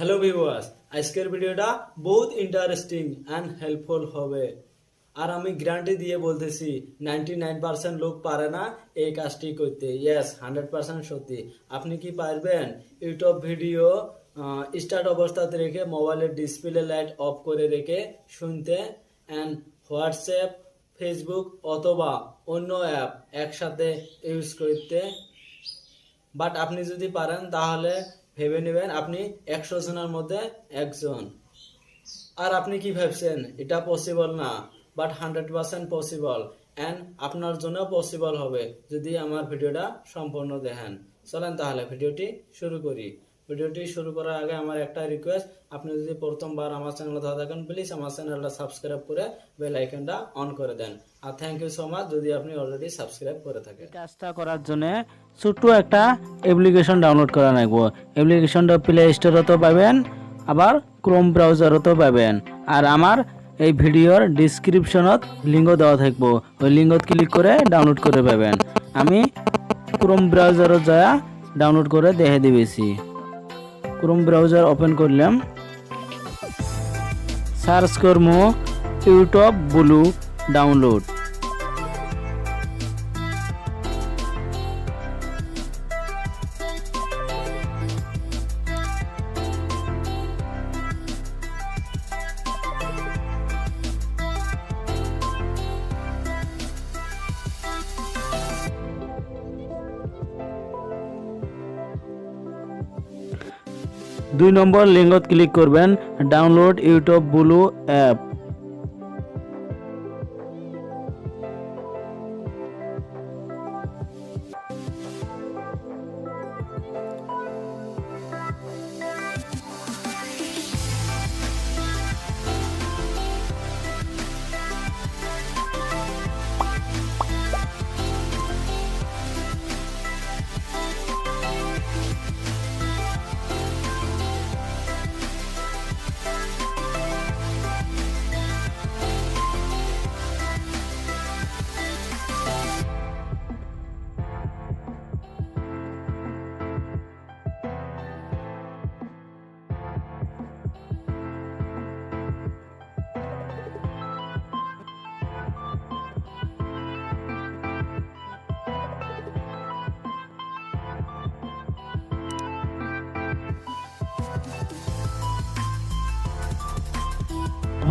Hello viewers, আজকের ভিডিওটা বহুত ইন্টারেস্টিং অ্যান্ড হেল্পফুল হবে। আর আমি গ্যারান্টি দিয়ে বলতেছি 99% লোক পারে না এই কাজটি করতে। ইয়েস, 100% সত্যি। আপনি কি পারবেন ইউটিউব ভিডিও স্টার্ট অবস্থাতে রেখে মোবাইলের ডিসপ্লে লাইট অফ করে রেখে শুনতে অ্যান্ড হোয়াটসঅ্যাপ, ফেসবুক অথবা অন্য অ্যাপ একসাথে ইউজ করতে? বাট আপনি যদি পারেন তাহলে ভেবে নেবেন আপনি 100 জনের মধ্যে একজন। আর আপনি কি ভাবছেন এটা পসিবল না, বাট 100% পসিবল, অ্যান্ড আপনার জন্য পসিবল হবে যদি আমার ভিডিওটা সম্পূর্ণ দেখেন। চলেন তাহলে ভিডিওটি শুরু করি। ভিডিওটি শুরু করার আগে আমার একটা রিকোয়েস্ট, আপনি যদি প্রথমবার আমার চ্যানেলে ধরে থাকেন প্লিজ আমার চ্যানেলটা সাবস্ক্রাইব করে বেল আইকনটা অন করে দেন। আর থ্যাংক ইউ সো মাচ যদি আপনি অলরেডি সাবস্ক্রাইব করে থাকেন। কাজটা করার জন্য ছোট্ট একটা অ্যাপ্লিকেশন ডাউনলোড করা লাগবে। অ্যাপ্লিকেশনটা প্লে স্টোরেও পাবেন, আবার ক্রোম ব্রাউজারও পাবেন। আর আমার এই ভিডিওর ডিসক্রিপশনত লিঙ্কও দেওয়া থাকবো, ওই লিঙ্কত ক্লিক করে ডাউনলোড করে পাবেন। আমি ক্রোম ব্রাউজারও যা ডাউনলোড করে দেখে দিয়েছি। ক্রোম ব্রাউজার ওপেন করলাম, সার্চ করবো ইউটিউব ব্লু ডাউনলোড। দুই নম্বর লিঙ্কত ক্লিক করবেন, download YouTube blue app.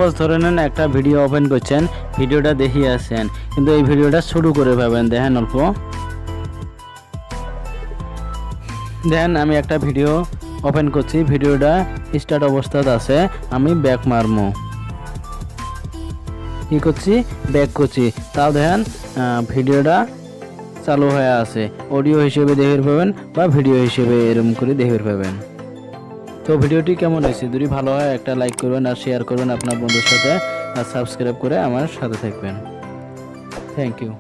Suppose ধরে নেন একটা ভিডিও ওপেন করছেন, ভিডিওটা দেখিয়ে আসছেন, কিন্তু এই ভিডিওটা শুরু করে পাবেন। দেখেন অল্প দেখেন, আমি একটা ভিডিও ওপেন করছি, ভিডিওটা স্টার্ট অবস্থায় আছে। আমি ব্যাক মারমো, কি করছি, ব্যাক করছি, তাও দেখেন ভিডিওটা চালু হয়ে আছে। অডিও হিসেবে দেখে পাবেন বা ভিডিও হিসেবে এরকম করে দেখে পাবেন। তো ভিডিওটি কেমন হয়েছে, যদি ভালো হয় একটা লাইক করবেন আর শেয়ার করবেন আপনার বন্ধুর সাথে, আর সাবস্ক্রাইব করে আমার সাথে থাকবেন। Thank you.